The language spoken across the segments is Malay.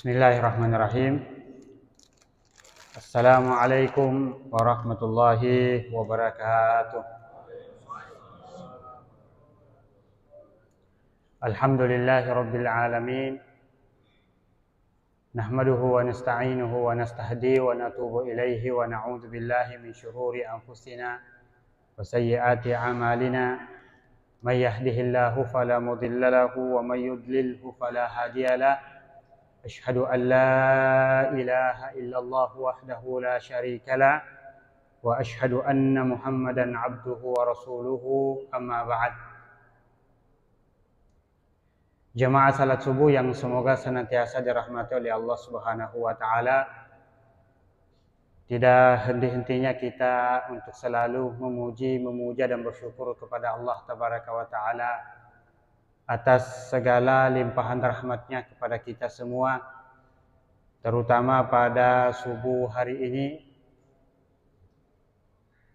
Bismillahirrahmanirrahim. Assalamualaikum warahmatullahi wabarakatuh. Alhamdulillahi rabbil alamin. Nahmaduhu wa nasta'inuhu wa nastahdi wa natubu ilaihi wa na'udzu billahi min syururi anfusina wa sayyiati a'malina. May yahdihillahu fala mudilla lahu wa may yudlilhu fala hadiya lahu. Asyhadu an la ilaha illallah wahdahu la syarika lah wa asyhadu anna Muhammadan abduhu wa rasuluhu, amma ba'd. Jamaah salat subuh yang semoga senantiasa dirahmati oleh Allah Subhanahu wa taala. Tidak henti-hentinya kita untuk selalu memuji, memuja dan bersyukur kepada Allah Tabaraka wa taala atas segala limpahan rahmatnya kepada kita semua, terutama pada subuh hari ini.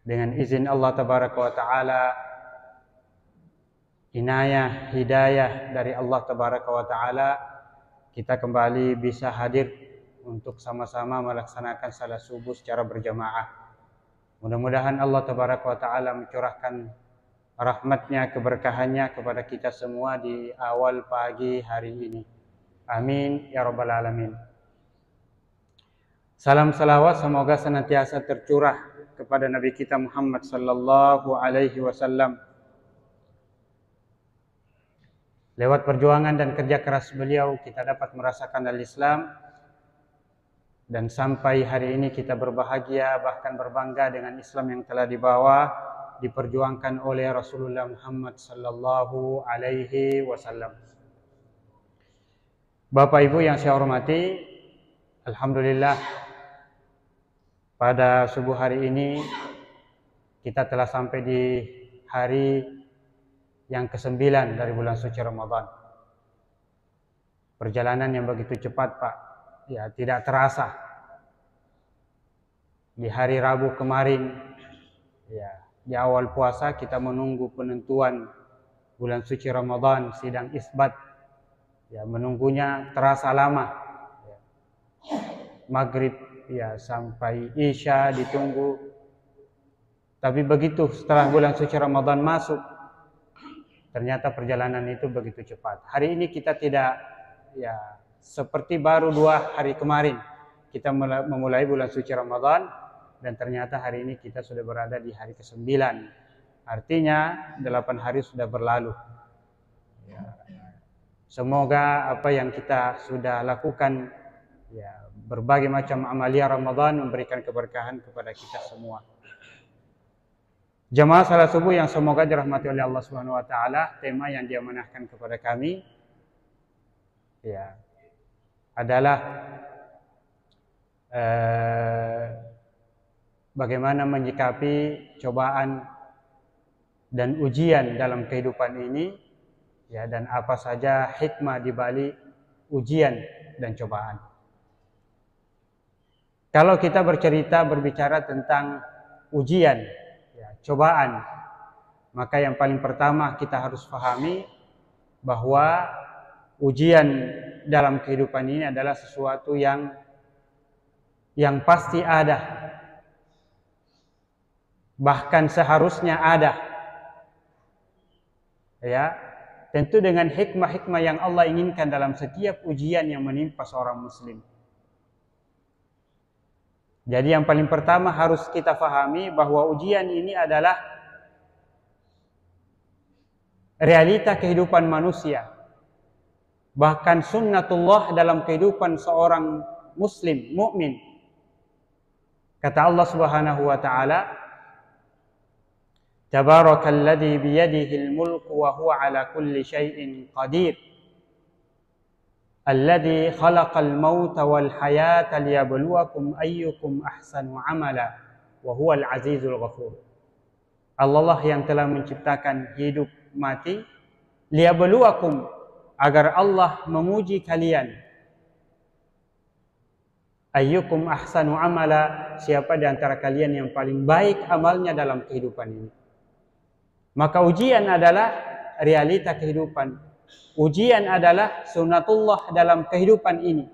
Dengan izin Allah Tabaraka wa ta'ala, inayah, hidayah dari Allah Tabaraka wa ta'ala, kita kembali bisa hadir untuk sama-sama melaksanakan salat subuh secara berjamaah. Mudah-mudahan Allah Tabaraka wa ta'ala mencurahkan rahmatnya, keberkahannya kepada kita semua di awal pagi hari ini. Amin ya rabbal alamin. Salam salawat semoga senantiasa tercurah kepada Nabi kita Muhammad sallallahu alaihi wasallam. Lewat perjuangan dan kerja keras beliau kita dapat merasakan al-Islam, dan sampai hari ini kita berbahagia bahkan berbangga dengan Islam yang telah diperjuangkan oleh Rasulullah Muhammad sallallahu alaihi wasallam. Bapak Ibu yang saya hormati, alhamdulillah pada subuh hari ini kita telah sampai di hari yang ke-9 dari bulan suci Ramadan. Perjalanan yang begitu cepat, Pak. Ya, tidak terasa. Di hari Rabu kemarin, ya, di awal puasa kita menunggu penentuan bulan suci Ramadan, sidang isbat. Ya, menunggunya terasa lama. Ya. Maghrib ya sampai Isya ditunggu. Tapi begitu setelah bulan suci Ramadan masuk, ternyata perjalanan itu begitu cepat. Hari ini kita tidak ya seperti baru 2 hari kemarin kita memulai bulan suci Ramadan, dan ternyata hari ini kita sudah berada di hari ke-9. Artinya 8 hari sudah berlalu. Ya. Semoga apa yang kita sudah lakukan, ya, berbagai macam amalia Ramadan memberikan keberkahan kepada kita semua. Jamaah salat subuh yang semoga dirahmati oleh Allah Subhanahu wa taala, tema yang diamanahkan kepada kami ya adalah bagaimana menyikapi cobaan dan ujian dalam kehidupan ini, ya, dan apa saja hikmah di balik ujian dan cobaan. Kalau kita berbicara tentang ujian, ya, cobaan, maka yang paling pertama kita harus pahami bahwa ujian dalam kehidupan ini adalah sesuatu yang pasti ada, bahkan seharusnya ada. Ya, tentu dengan hikmah-hikmah yang Allah inginkan dalam setiap ujian yang menimpa seorang muslim. Jadi yang paling pertama harus kita fahami bahwa ujian ini adalah realita kehidupan manusia, bahkan sunnatullah dalam kehidupan seorang muslim, mukmin. Kata Allah Subhanahu wa taala, Tabarakalladzi biyadihil mulku wa huwa ala kulli syai'in qadir. Alladzi khalaqal mauta wal hayata liyabluwakum ayyukum ahsanu amala wa huwal azizul ghafur. Allah yang telah menciptakan hidup mati, liyabluwakum, agar Allah memuji kalian. Ayyukum ahsanu amala, siapa di antara kalian yang paling baik amalnya dalam kehidupan ini. Maka ujian adalah realita kehidupan. Ujian adalah sunnatullah dalam kehidupan ini.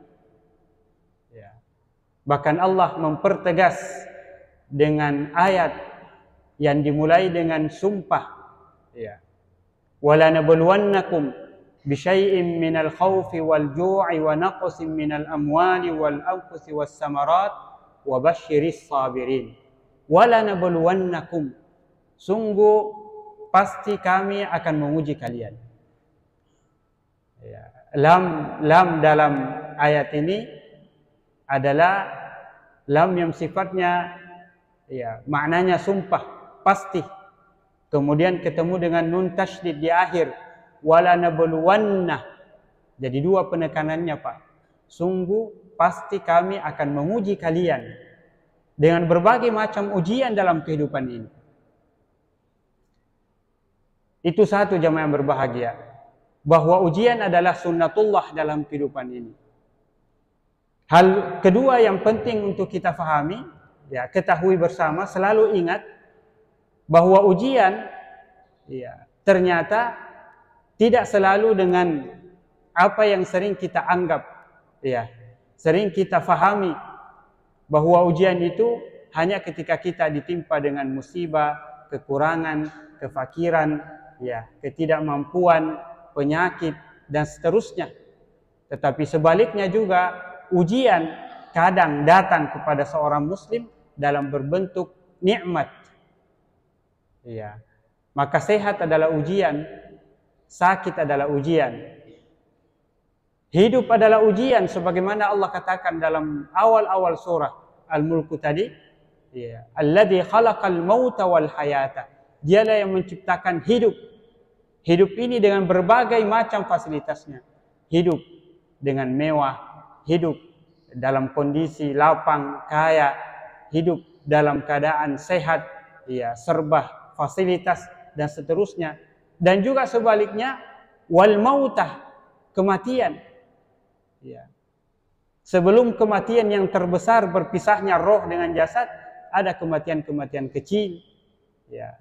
Bahkan Allah mempertegas dengan ayat yang dimulai dengan sumpah. Ya. Wala nabluwannakum bisyai'in minal khawfi wal ju'i wa naqsin minal amwali wal anfusi was samarat wa basyiris sabirin. Wala nabluwannakum, sungguh pasti kami akan menguji kalian. Ya. Lam dalam ayat ini adalah lam yang sifatnya ya maknanya sumpah, pasti. Kemudian ketemu dengan nun tasydid di akhir, wala nabluwanna. Jadi dua penekanannya, Pak. Sungguh pasti kami akan menguji kalian dengan berbagai macam ujian dalam kehidupan ini. Itu satu jamaah yang berbahagia, bahwa ujian adalah sunnatullah dalam kehidupan ini. Hal kedua yang penting untuk kita fahami, ya, ketahui bersama, selalu ingat bahwa ujian ya, ternyata tidak selalu dengan apa yang sering kita anggap, ya, sering kita fahami bahwa ujian itu hanya ketika kita ditimpa dengan musibah, kekurangan, kefakiran, ya, ketidakmampuan, penyakit dan seterusnya. Tetapi sebaliknya juga ujian kadang datang kepada seorang muslim dalam berbentuk nikmat. Ya. Maka sehat adalah ujian, sakit adalah ujian. Hidup adalah ujian sebagaimana Allah katakan dalam awal-awal surah Al-Mulk tadi, ya, alladzi khalaqal mauta wal hayata. Dialah yang menciptakan hidup. Hidup ini dengan berbagai macam fasilitasnya. Hidup dengan mewah, hidup dalam kondisi lapang, kaya, hidup dalam keadaan sehat, ya, serba fasilitas dan seterusnya. Dan juga sebaliknya, wal mautah, kematian. Ya. Sebelum kematian yang terbesar berpisahnya roh dengan jasad, ada kematian-kematian kecil, ya,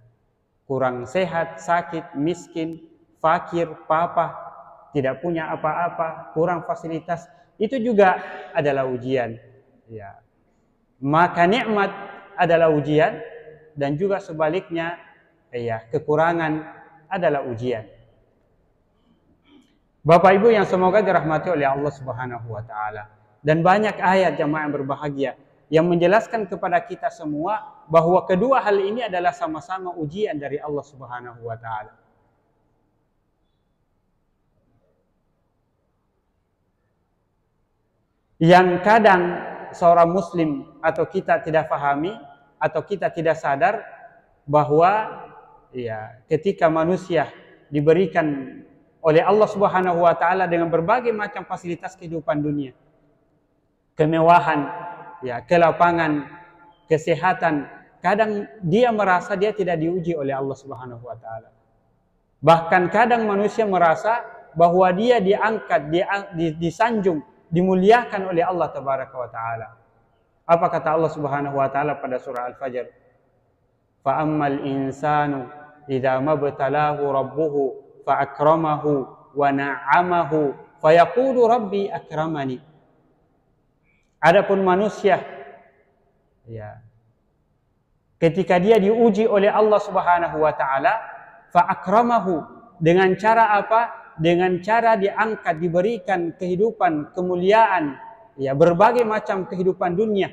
kurang sehat, sakit, miskin, fakir, papa, tidak punya apa-apa, kurang fasilitas, itu juga adalah ujian. Ya. Maka nikmat adalah ujian dan juga sebaliknya, ya, kekurangan adalah ujian. Bapak Ibu yang semoga dirahmati oleh Allah Subhanahu wa taala. Dan banyak ayat jamaah yang berbahagia yang menjelaskan kepada kita semua bahwa kedua hal ini adalah sama-sama ujian dari Allah Subhanahu wa taala. Yang kadang seorang muslim atau kita tidak fahami atau kita tidak sadar bahwa ya, ketika manusia diberikan oleh Allah Subhanahu wa taala dengan berbagai macam fasilitas kehidupan dunia, kemewahan, ya, kelapangan, kesehatan, kadang dia merasa dia tidak diuji oleh Allah Subhanahu wa taala. Bahkan kadang manusia merasa bahwa dia diangkat, disanjung, dimuliakan oleh Allah Tabaraka wa taala. Apa kata Allah Subhanahu wa taala pada surah Al-Fajr? Fa ammal insanu idza mabtalahu rabbuhu fa akramahu wa na'amahu fa yaqulu rabbi akramani. Adapun manusia, ya, ketika dia diuji oleh Allah Subhanahu wa taala, fa akramahu, dengan cara apa? Dengan cara diangkat, diberikan kehidupan, kemuliaan, ya, berbagai macam kehidupan dunia.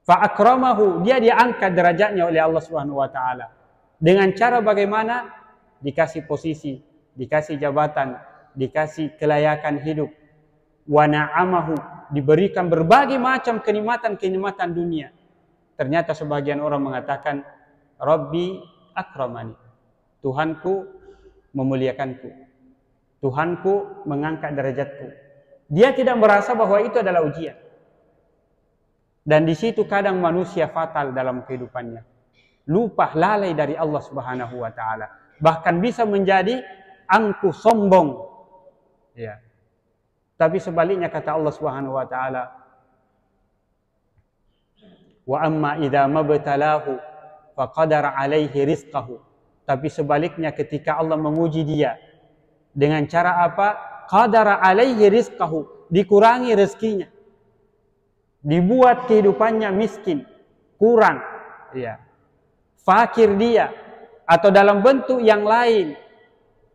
Fa akramahu, dia diangkat derajatnya oleh Allah Subhanahu wa taala. Dengan cara bagaimana? Dikasih posisi, dikasih jabatan, dikasih kelayakan hidup. Wa na'amahu, diberikan berbagai macam kenikmatan-kenikmatan dunia. Ternyata sebagian orang mengatakan Rabbi akramani, Tuhanku memuliakanku, Tuhanku mengangkat derajatku. Dia tidak merasa bahwa itu adalah ujian. Dan di situ kadang manusia fatal dalam kehidupannya, lupa, lalai dari Allah Subhanahu wa taala, bahkan bisa menjadi angkuh, sombong, ya. Tapi sebaliknya kata Allah Subhanahu wa taala, wa amma idza mabtalahu faqadara alaihi rizqahu. Tapi sebaliknya ketika Allah menguji dia dengan cara apa? Qadara alaihi rizqahu, dikurangi rezekinya. dibuat kehidupannya miskin, kurang, ya, fakir dia, atau dalam bentuk yang lain,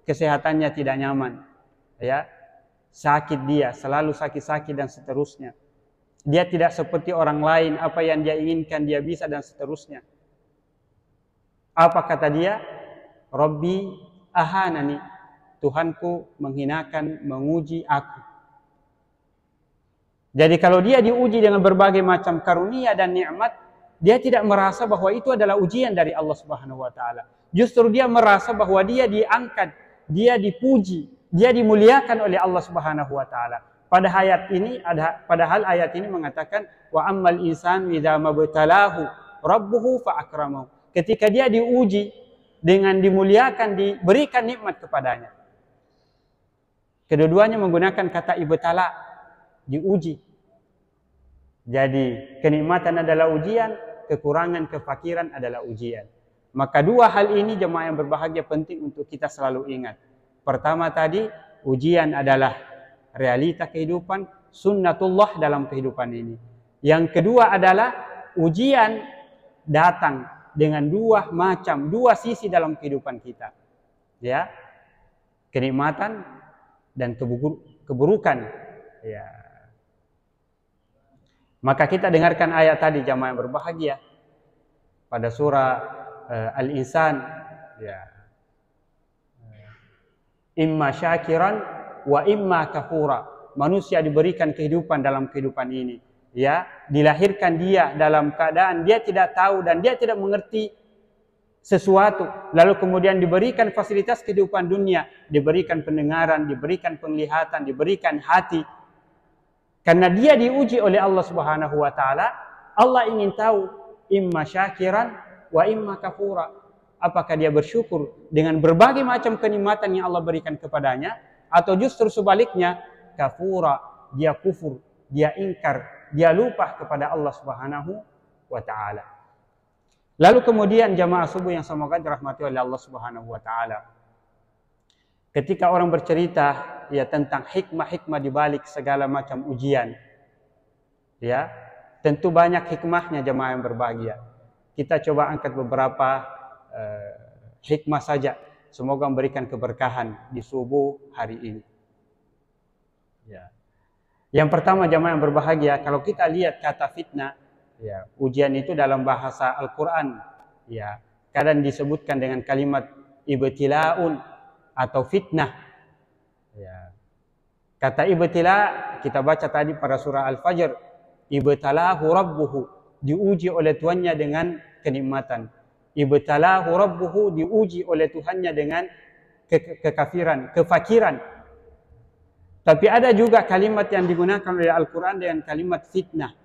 kesehatannya tidak nyaman, ya, sakit dia, selalu sakit-sakit dan seterusnya. Dia tidak seperti orang lain, apa yang dia inginkan dia bisa dan seterusnya. Apa kata dia? Rabbi ahanani, Tuhanku menghinakan, menguji aku. Jadi kalau dia diuji dengan berbagai macam karunia dan nikmat, dia tidak merasa bahwa itu adalah ujian dari Allah Subhanahu wa taala. Justru dia merasa bahwa dia diangkat, dia dipuji, dia dimuliakan oleh Allah Subhanahu wa taala. Padahal ayat ini mengatakan wa ammal insanu idza mabtalahu rabbuhu fa akramahu. Ketika dia diuji dengan dimuliakan, diberikan nikmat kepadanya. Kedua-duanya menggunakan kata ibtala, diuji. Jadi kenikmatan adalah ujian, kekurangan, kefakiran adalah ujian. Maka dua hal ini jemaah yang berbahagia penting untuk kita selalu ingat. Pertama tadi, ujian adalah realita kehidupan, sunnatullah dalam kehidupan ini. Yang kedua adalah ujian datang dengan dua sisi dalam kehidupan kita. Ya. Kenikmatan dan keburukan. Ya. Maka kita dengarkan ayat tadi jamaah yang berbahagia pada surah Al-Insan, ya. Imma syakiran wa imma kafura. Manusia diberikan kehidupan dalam kehidupan ini, ya, dilahirkan dia dalam keadaan dia tidak tahu dan dia tidak mengerti sesuatu, lalu kemudian diberikan fasilitas kehidupan dunia, diberikan pendengaran, diberikan penglihatan, diberikan hati. Karena dia diuji oleh Allah Subhanahu wa taala, Allah ingin tahu imma syakiran wa imma kafura. Apakah dia bersyukur dengan berbagai macam kenikmatan yang Allah berikan kepadanya, atau justru sebaliknya kafura, dia kufur, dia ingkar, dia lupa kepada Allah Subhanahu wa taala. Lalu kemudian jamaah subuh yang semoga dirahmati oleh Allah Subhanahu wa taala. Ketika orang bercerita ya tentang hikmah-hikmah di balik segala macam ujian, ya, tentu banyak hikmahnya jemaah yang berbahagia. Kita coba angkat beberapa hikmah saja. Semoga memberikan keberkahan di subuh hari ini. Ya. Yang pertama jemaah yang berbahagia, kalau kita lihat kata fitnah, ya, ujian itu dalam bahasa Al-Quran, ya, kadang disebutkan dengan kalimat ibtilaun atau fitnah. Ya. Kata ibtila kita baca tadi pada surah Al-Fajr, ibtalahu rabbuhu, diuji oleh Tuhannya dengan kenikmatan. Ibtalahu rabbuhu, diuji oleh Tuhannya dengan kekafiran, kefakiran. Tapi ada juga kalimat yang digunakan oleh Al-Quran dengan kalimat fitnah.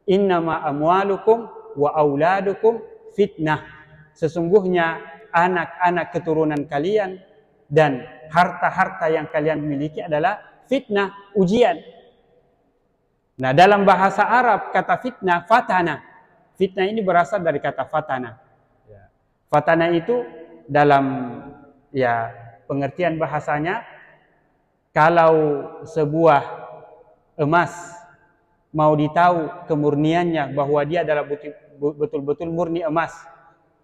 Innama amwalukum wa auladukum fitnah. Sesungguhnya anak-anak keturunan kalian dan harta-harta yang kalian miliki adalah fitnah, ujian. Nah, dalam bahasa Arab kata fitnah, fatana. Fitnah ini berasal dari kata fatana. Fatana itu dalam ya pengertian bahasanya, kalau sebuah emas mau ditahu kemurniannya bahwa dia adalah betul-betul murni emas,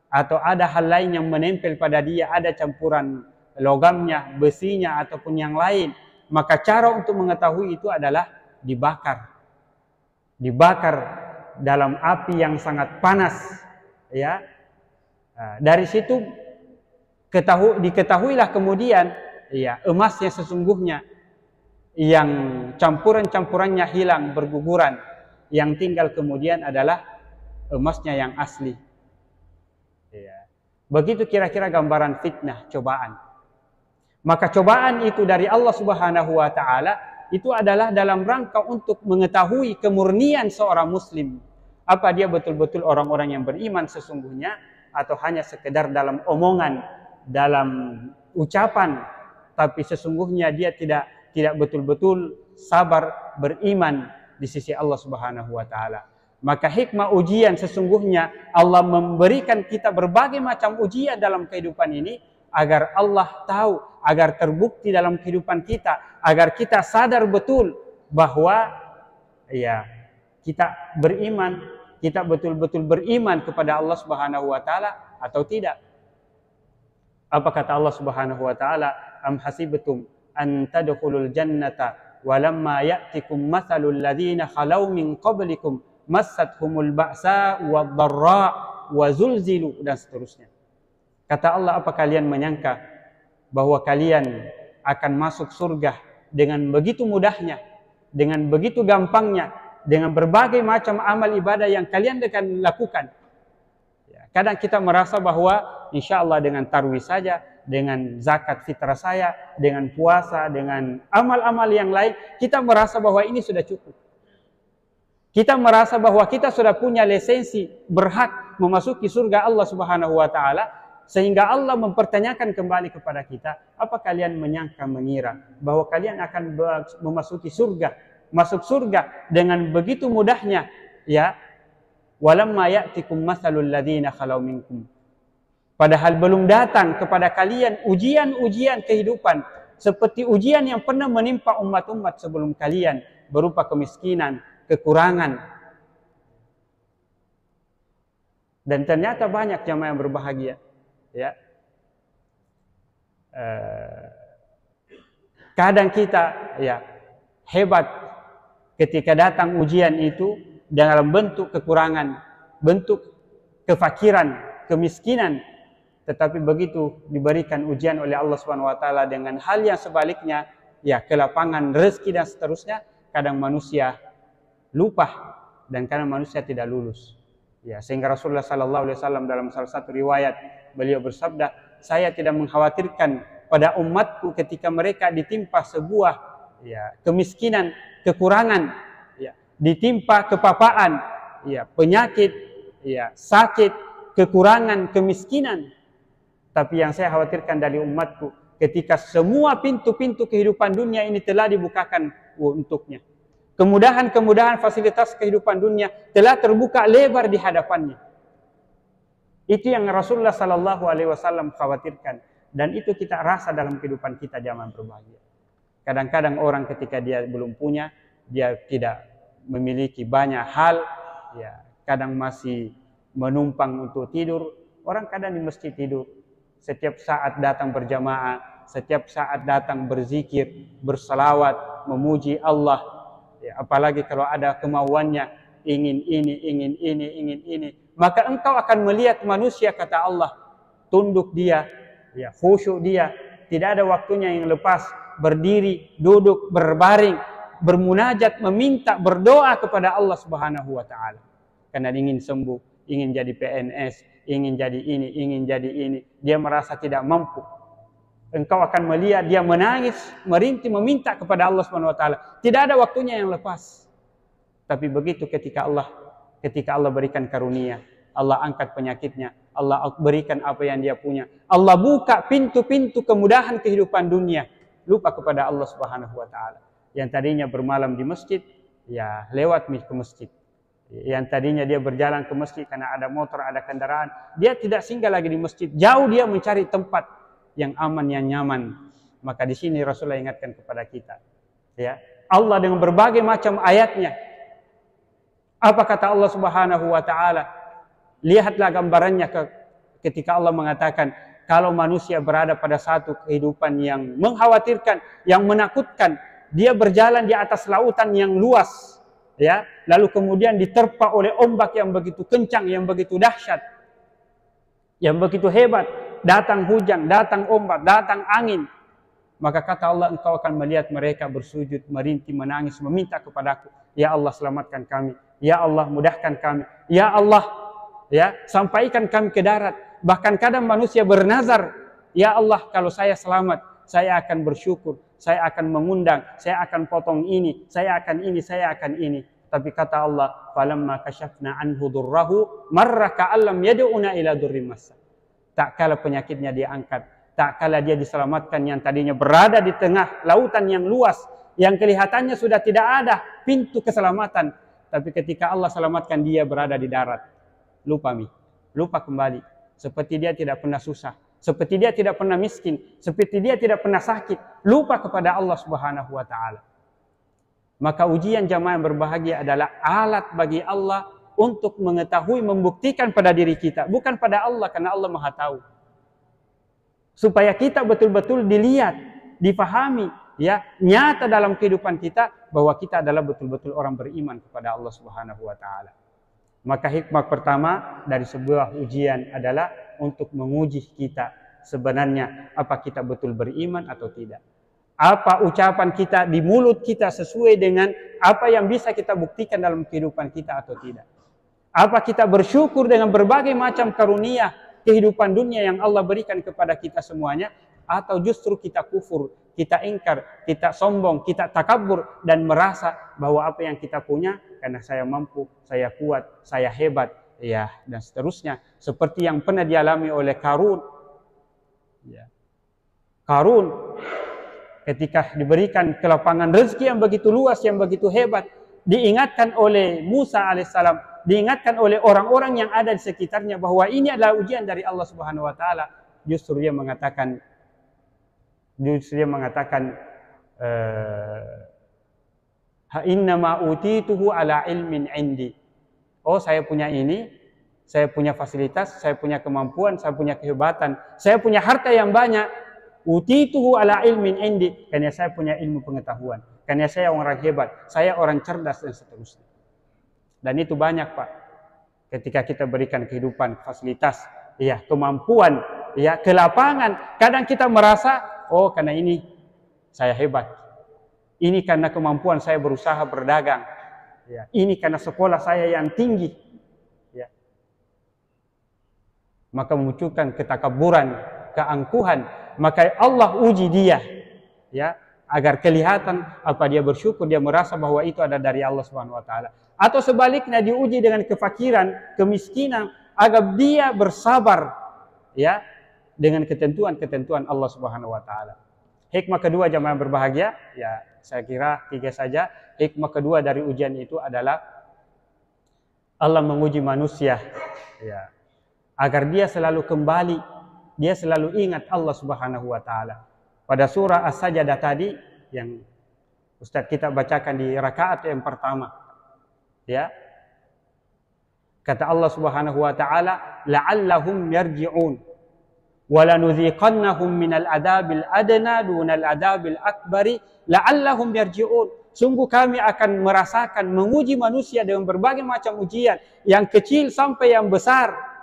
atau ada hal lain yang menempel pada dia, ada campuran logamnya, besinya ataupun yang lain, maka cara untuk mengetahui itu adalah dibakar. Dibakar dalam api yang sangat panas, ya. Dari situ diketahuilah kemudian ya emasnya sesungguhnya, yang campuran-campurannya hilang, berguguran, yang tinggal kemudian adalah emasnya yang asli. Ya. Begitu kira-kira gambaran fitnah, cobaan. Maka cobaan itu dari Allah Subhanahu wa taala itu adalah dalam rangka untuk mengetahui kemurnian seorang muslim. Apa dia betul-betul orang-orang yang beriman sesungguhnya, atau hanya sekedar dalam omongan, dalam ucapan, tapi sesungguhnya dia tidak betul-betul sabar beriman di sisi Allah Subhanahu wa taala. Maka hikmah ujian sesungguhnya Allah memberikan kita berbagai macam ujian dalam kehidupan ini agar Allah tahu, agar terbukti dalam kehidupan kita, agar kita sadar betul bahwa ya kita beriman, kita betul-betul beriman kepada Allah Subhanahu wa taala atau tidak. Apa kata Allah Subhanahu wa taala? Am hasibtum an tadkhulul jannata walamma ya'tikum mathalul ladzina khalau min qablikum massathumul ba'sa wad-dharra wa zulzilu, dan seterusnya. Kata Allah, apa kalian menyangka bahwa kalian akan masuk surga dengan begitu mudahnya, dengan begitu gampangnya, dengan berbagai macam amal ibadah yang kalian akan lakukan? Ya, kadang kita merasa bahwa insya Allah dengan tarwih saja, dengan zakat fitrah saya, dengan puasa, dengan amal-amal yang lain, kita merasa bahwa ini sudah cukup. Kita merasa bahwa kita sudah punya lisensi berhak memasuki surga Allah Subhanahu wa taala, sehingga Allah mempertanyakan kembali kepada kita, apa kalian menyangka mengira bahwa kalian akan memasuki surga, masuk surga dengan begitu mudahnya, ya? Walamma ya'tikum mathalul ladzina khalau minkum. Padahal belum datang kepada kalian ujian-ujian kehidupan seperti ujian yang pernah menimpa umat-umat sebelum kalian, berupa kemiskinan, kekurangan. Dan ternyata banyak jamaah yang berbahagia, ya. Kadang kita, ya, hebat ketika datang ujian itu dalam bentuk kekurangan, bentuk kefakiran, kemiskinan. Tetapi begitu diberikan ujian oleh Allah Subhanahu wa taala dengan hal yang sebaliknya, ya, kelapangan rezeki dan seterusnya, kadang manusia lupa dan kadang manusia tidak lulus. Ya, sehingga Rasulullah sallallahu alaihi wasallam dalam salah satu riwayat beliau bersabda, saya tidak mengkhawatirkan pada umatku ketika mereka ditimpa sebuah, ya, kemiskinan, kekurangan, ya, ditimpa kepapaan, ya, penyakit, ya, sakit, kekurangan, kemiskinan. Tapi yang saya khawatirkan dari umatku ketika semua pintu-pintu kehidupan dunia ini telah dibukakan untuknya. Kemudahan-kemudahan fasilitas kehidupan dunia telah terbuka lebar di hadapannya. Itu yang Rasulullah sallallahu alaihi wasallam khawatirkan, dan itu kita rasa dalam kehidupan kita zaman berbahagia. Kadang-kadang orang ketika dia belum punya, dia tidak memiliki banyak hal, ya, kadang masih menumpang untuk tidur. Orang kadang di masjid tidur, setiap saat datang berjamaah, setiap saat datang berzikir, bersalawat, memuji Allah. Ya, apalagi kalau ada kemauannya, ingin ini, ingin ini, ingin ini, maka engkau akan melihat manusia, kata Allah, tunduk dia, ya, khusyuk dia, tidak ada waktunya yang lepas, berdiri, duduk, berbaring, bermunajat, meminta, berdoa kepada Allah Subhanahu wa taala. Karena ingin sembuh, ingin jadi PNS, ingin jadi ini, ingin jadi ini, dia merasa tidak mampu. Engkau akan melihat dia menangis, merintih, meminta kepada Allah Subhanahu wa taala. Tidak ada waktunya yang lepas. Tapi begitu ketika Allah berikan karunia, Allah angkat penyakitnya, Allah berikan apa yang dia punya, Allah buka pintu-pintu kemudahan kehidupan dunia, lupa kepada Allah Subhanahu wa taala. Yang tadinya bermalam di masjid, ya, lewat ke masjid. Yang tadinya dia berjalan ke masjid karena ada motor, ada kendaraan, dia tidak singgah lagi di masjid, jauh dia mencari tempat yang aman, yang nyaman. Maka di sini Rasulullah ingatkan kepada kita, ya, Allah dengan berbagai macam ayatnya. Apa kata Allah Subhanahu wa taala? Lihatlah gambarannya ketika Allah mengatakan, kalau manusia berada pada satu kehidupan yang mengkhawatirkan, yang menakutkan, dia berjalan di atas lautan yang luas, ya, lalu kemudian diterpa oleh ombak yang begitu kencang, yang begitu dahsyat, yang begitu hebat, datang hujan, datang ombak, datang angin, maka kata Allah, engkau akan melihat mereka bersujud, merintih, menangis, meminta kepadaku, ya Allah selamatkan kami, ya Allah mudahkan kami, ya Allah, ya, sampaikan kami ke darat. Bahkan kadang manusia bernazar, ya Allah kalau saya selamat, saya akan bersyukur, saya akan mengundang, saya akan potong ini, saya akan ini, saya akan ini. Tapi kata Allah, falamma kashafna anhu durrahu marra ka'allam yad'una ila durrim massa. Tak kala penyakitnya dia angkat, tak kala dia diselamatkan, yang tadinya berada di tengah lautan yang luas, yang kelihatannya sudah tidak ada pintu keselamatan, tapi ketika Allah selamatkan dia berada di darat, lupa kembali, seperti dia tidak pernah susah, seperti dia tidak pernah miskin, seperti dia tidak pernah sakit, lupa kepada Allah Subhanahu wa taala. Maka ujian jamaah yang berbahagia adalah alat bagi Allah untuk mengetahui, membuktikan pada diri kita, bukan pada Allah, karena Allah Maha tahu. Supaya kita betul-betul dilihat, dipahami, ya, nyata dalam kehidupan kita bahwa kita adalah betul-betul orang beriman kepada Allah Subhanahu wa taala. Maka hikmah pertama dari sebuah ujian adalah untuk menguji kita sebenarnya apa kita betul beriman atau tidak. Apa ucapan kita di mulut kita sesuai dengan apa yang bisa kita buktikan dalam kehidupan kita atau tidak. Apa kita bersyukur dengan berbagai macam karunia kehidupan dunia yang Allah berikan kepada kita semuanya, atau justru kita kufur, kita ingkar, kita sombong, kita takabur dan merasa bahwa apa yang kita punya karena saya mampu, saya kuat, saya hebat, ya, dan seterusnya, seperti yang pernah dialami oleh Qarun. Ya. Qarun ketika diberikan kelapangan rezeki yang begitu luas, yang begitu hebat, diingatkan oleh Musa alaihissalam, diingatkan oleh orang-orang yang ada di sekitarnya bahwa ini adalah ujian dari Allah Subhanahu wa taala. Justru dia mengatakan ha innama utituhu ala ilmin indi. Oh, saya punya ini, saya punya fasilitas, saya punya kemampuan, saya punya kehebatan, saya punya harta yang banyak. Utituhu ala ilmin indi, karena saya punya ilmu pengetahuan, karena saya orang hebat, saya orang cerdas dan seterusnya. Dan itu banyak, Pak. Ketika kita berikan kehidupan, fasilitas, ya, kemampuan, ya, kelapangan, kadang kita merasa, oh, karena ini saya hebat. Ini karena kemampuan saya berusaha berdagang. Ya, ini karena sekolah saya yang tinggi. Ya. Maka memunculkan ketakaburan, keangkuhan. Maka Allah uji dia, ya, agar kelihatan apa dia bersyukur, dia merasa bahwa itu ada dari Allah Subhanahu wa taala. Atau sebaliknya diuji dengan kefakiran, kemiskinan, agar dia bersabar, ya, dengan ketentuan-ketentuan Allah Subhanahu wa taala. Hikmah kedua jamaah berbahagia, ya, saya kira 3 saja. Hikmah kedua dari ujian itu adalah Allah menguji manusia, ya, agar dia selalu kembali, dia selalu ingat Allah Subhanahu wa taala. Pada surah As-Sajdah tadi yang Ustaz kita bacakan di rakaat yang pertama, ya. Kata Allah Subhanahu wa taala, la'allahum yarji'un wa lanuziqannahum minal adabil adna dunal adabil akbari la'allahum yarji'un. Sungguh kami akan merasakan, menguji manusia dengan berbagai macam ujian, yang kecil sampai yang besar.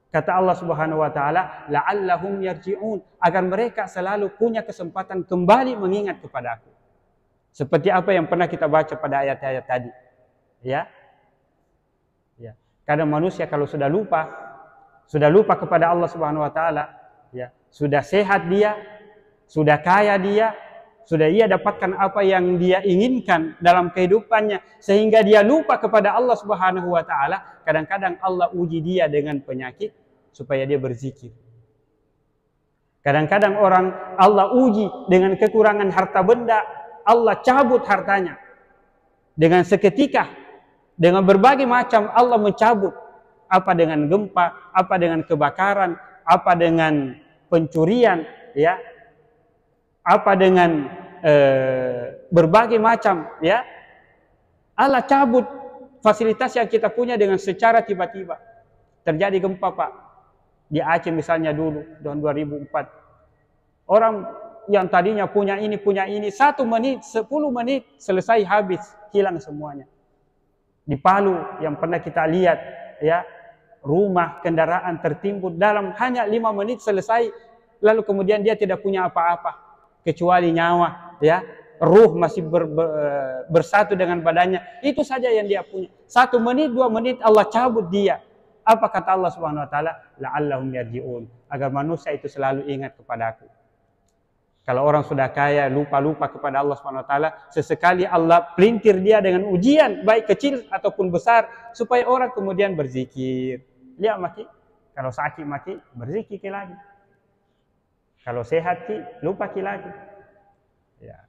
Kata Allah Subhanahu wa taala, la'allahum yarji'un, agar mereka selalu punya kesempatan kembali mengingat kepada Aku. Seperti apa yang pernah kita baca pada ayat-ayat tadi. Ya. Ya. Kadang manusia kalau sudah lupa kepada Allah Subhanahu wa taala, ya, sudah sehat dia, sudah kaya dia, sudah ia dapatkan apa yang dia inginkan dalam kehidupannya sehingga dia lupa kepada Allah Subhanahu wa taala, kadang-kadang Allah uji dia dengan penyakit supaya dia berzikir. Kadang-kadang orang Allah uji dengan kekurangan harta benda, Allah cabut hartanya. Dengan seketika, dengan berbagai macam Allah mencabut. Apa dengan gempa, apa dengan kebakaran, apa dengan pencurian, ya, apa dengan berbagai macam, ya. Allah cabut fasilitas yang kita punya dengan secara tiba-tiba. Terjadi gempa, Pak, di Aceh misalnya dulu tahun 2004. Orang yang tadinya punya ini 1 menit, 10 menit selesai, habis, hilang semuanya. Di Palu yang pernah kita lihat, ya, rumah, kendaraan tertimbun dalam hanya 5 menit selesai, lalu kemudian dia tidak punya apa-apa kecuali nyawa, ya, ruh masih bersatu dengan badannya. Itu saja yang dia punya. 1 menit, 2 menit Allah cabut dia. Apa kata Allah Subhanahu wa taala? La'allahum yarji'un, agar manusia itu selalu ingat kepada Aku. Kalau orang sudah kaya, lupa kepada Allah Subhanahu wa taala, sesekali Allah pelintir dia dengan ujian, baik kecil ataupun besar, supaya orang kemudian berzikir. Lihat maki, kalau sakit maki, berzikir lagi. Kalau sehat ki, lupa ki lagi. Ya.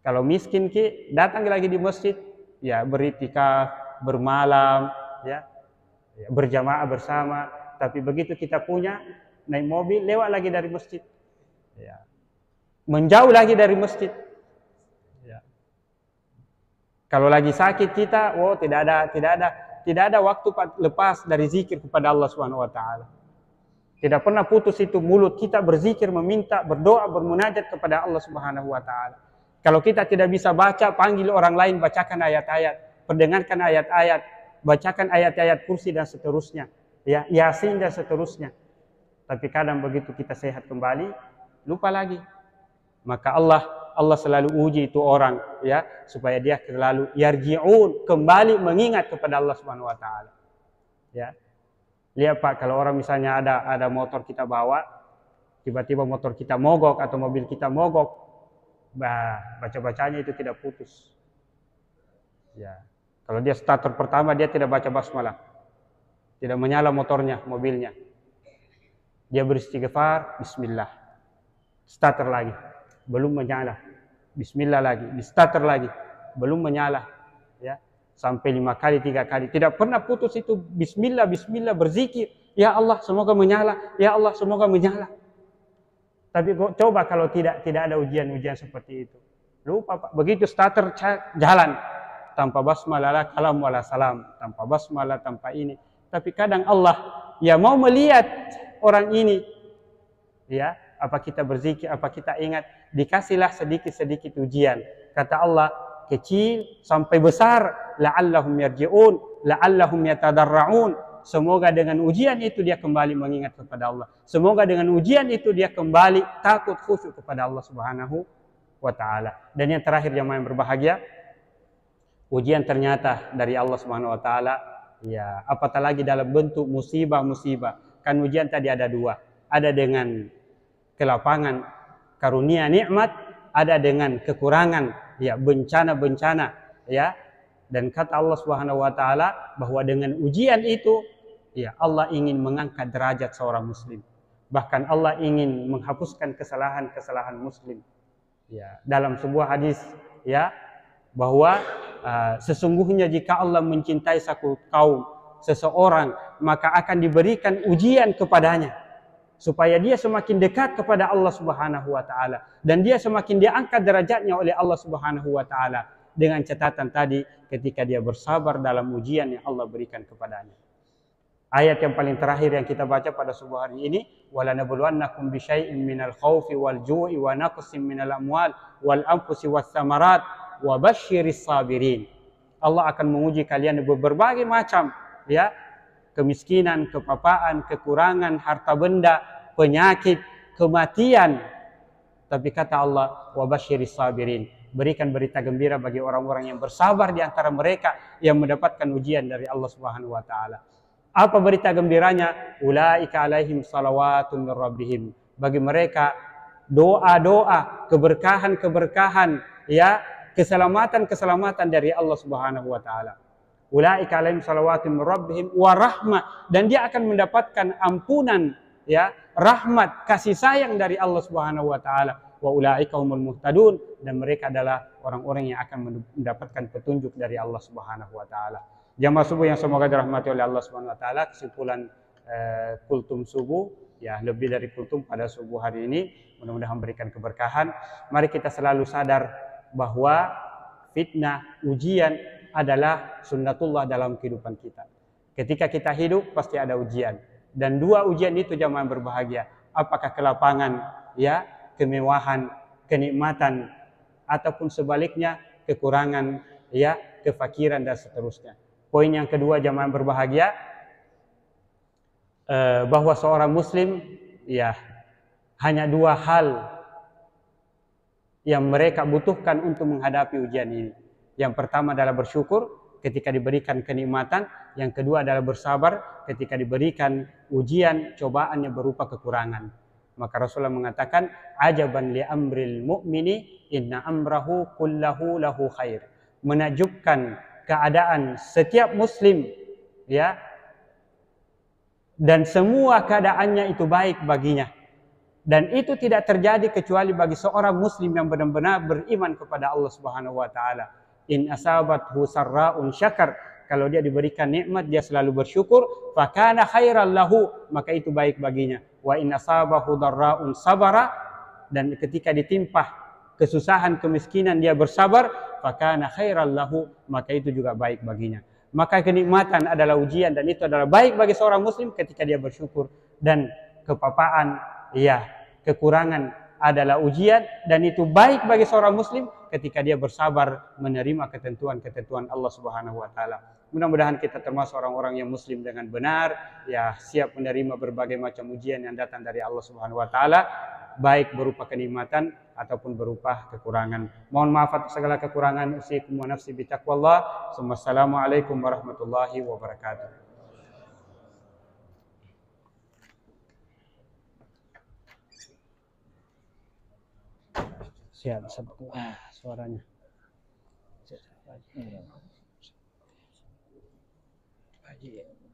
Kalau miskin ki, datang lagi di masjid, ya, beritikaf, bermalam, ya, berjamaah bersama. Tapi begitu kita punya, naik mobil, lewat lagi dari masjid, ya, menjauh lagi dari masjid, ya. Kalau lagi sakit kita, tidak ada waktu lepas dari zikir kepada Allah Subhanahu wa taala. Tidak pernah putus itu mulut kita berzikir, meminta, berdoa, bermunajat kepada Allah Subhanahu wa taala. Kalau kita tidak bisa baca, panggil orang lain, bacakan ayat-ayat, perdengarkan ayat-ayat, bacakan ayat-ayat kursi dan seterusnya, ya, Yasin dan seterusnya. Tapi kadang begitu kita sehat kembali, lupa lagi. Maka Allah selalu uji itu orang, ya, supaya dia selalu yarji'un, kembali mengingat kepada Allah Subhanahu wa taala. Ya. Lihat Pak, kalau orang misalnya ada motor kita bawa, tiba-tiba motor kita mogok atau mobil kita mogok, baca-bacanya itu tidak putus. Ya. Kalau dia starter pertama dia tidak baca basmalah. Tidak menyala motornya, mobilnya. Dia beristighfar, bismillah. Starter lagi, belum menyala. Bismillah lagi, di starter lagi, belum menyala, ya, sampai 5 kali, 3 kali, tidak pernah putus itu bismillah, bismillah, berzikir, ya Allah semoga menyala, ya Allah semoga menyala. Tapi coba kalau tidak ada ujian-ujian seperti itu, lupa Pak. Begitu starter jalan, tanpa basmalah, kalam wala salam, tanpa basmalah, tanpa ini. Tapi kadang Allah ya mau melihat orang ini, ya, apa kita berzikir, apa kita ingat, dikasihlah sedikit-sedikit ujian. Kata Allah, kecil sampai besar, la'allahum yarji'un, la'allahum yatadarra'un. Semoga dengan ujian itu dia kembali mengingat kepada Allah. Semoga dengan ujian itu dia kembali takut, khusyuk kepada Allah Subhanahu wa taala. Dan yang terakhir jemaah yang berbahagia, ujian ternyata dari Allah Subhanahu wa taala, ya, apatah lagi dalam bentuk musibah-musibah. Kan ujian tadi ada 2. Ada dengan kelapangan karunia nikmat, ada dengan kekurangan, ya, bencana-bencana, ya. Dan kata Allah Subhanahu wa taala bahwa dengan ujian itu, ya, Allah ingin mengangkat derajat seorang muslim. Bahkan Allah ingin menghapuskan kesalahan-kesalahan muslim. Ya, dalam sebuah hadis, ya, bahwa sesungguhnya jika Allah mencintai satu kaum, seseorang, maka akan diberikan ujian kepadanya supaya dia semakin dekat kepada Allah Subhanahu wa taala dan dia semakin diangkat derajatnya oleh Allah Subhanahu wa taala, dengan catatan tadi ketika dia bersabar dalam ujian yang Allah berikan kepadanya. Ayat yang paling terakhir yang kita baca pada subuh hari ini, walanabluwannakum bisyai'in minal khaufi wal ju'i wa naqsin minal amwal wal anfusi was samarat wa basyiris sabirin. Allah akan menguji kalian berbagai macam, ya, kemiskinan, kepapaan, kekurangan, harta benda, penyakit, kematian. Tapi kata Allah, wa basyiris sabirin, berikan berita gembira bagi orang-orang yang bersabar di antara mereka yang mendapatkan ujian dari Allah Subhanahu wa taala. Apa berita gembiranya? Ulaika alaihim salawatun mir rabbihim. Bagi mereka doa-doa, keberkahan-keberkahan, ya, keselamatan-keselamatan dari Allah Subhanahu wa taala. Ulaika alaihim salawatun mir rabbihim wa rahmah, dan dia akan mendapatkan ampunan, ya, rahmat, kasih sayang dari Allah Subhanahu wa taala. Wa ulaika humul muhtadun, dan mereka adalah orang-orang yang akan mendapatkan petunjuk dari Allah Subhanahu wa taala. Jamaah subuh yang semoga dirahmati oleh Allah Subhanahu wa taala, kesimpulan kultum subuh, ya, lebih dari kultum pada subuh hari ini, mudah-mudahan memberikan keberkahan. Mari kita selalu sadar bahwa fitnah, ujian adalah sunnatullah dalam kehidupan kita. Ketika kita hidup pasti ada ujian, dan 2 ujian itu jamaah yang berbahagia, apakah kelapangan, ya, kemewahan, kenikmatan, ataupun sebaliknya kekurangan, ya, kefakiran dan seterusnya. Poin yang kedua jamaah yang berbahagia, bahwa seorang muslim, ya, hanya 2 hal yang mereka butuhkan untuk menghadapi ujian ini. Yang pertama adalah bersyukur ketika diberikan kenikmatan, yang kedua adalah bersabar ketika diberikan ujian, cobaan yang berupa kekurangan. Maka Rasulullah mengatakan, ajaban li amril mu'mini inna amrahu kullahu lahu khair. Menakjubkan keadaan setiap muslim, ya, dan semua keadaannya itu baik baginya. Dan itu tidak terjadi kecuali bagi seorang muslim yang benar-benar beriman kepada Allah Subhanahu wa taala. In asabathu sarra'un syakar, kalau dia diberikan nikmat dia selalu bersyukur, fakana khairal lahu, maka itu baik baginya. Wa in asabahu darra'un sabara, dan ketika ditimpa kesusahan, kemiskinan dia bersabar, fakana khairal lahu, maka itu juga baik baginya. Maka kenikmatan adalah ujian, dan itu adalah baik bagi seorang muslim ketika dia bersyukur. Dan kepapaan, ya, kekurangan adalah ujian, dan itu baik bagi seorang muslim ketika dia bersabar menerima ketentuan-ketentuan Allah Subhanahu wa taala. Mudah-mudahan kita termasuk orang-orang yang muslim dengan benar, ya, siap menerima berbagai macam ujian yang datang dari Allah Subhanahu wa taala, baik berupa kenikmatan ataupun berupa kekurangan. Mohon maaf atas segala kekurangan. Usikum wa nafsi bitaqwallah. Wassalamualaikum warahmatullahi wabarakatuh. Siap, suaranya. Haji.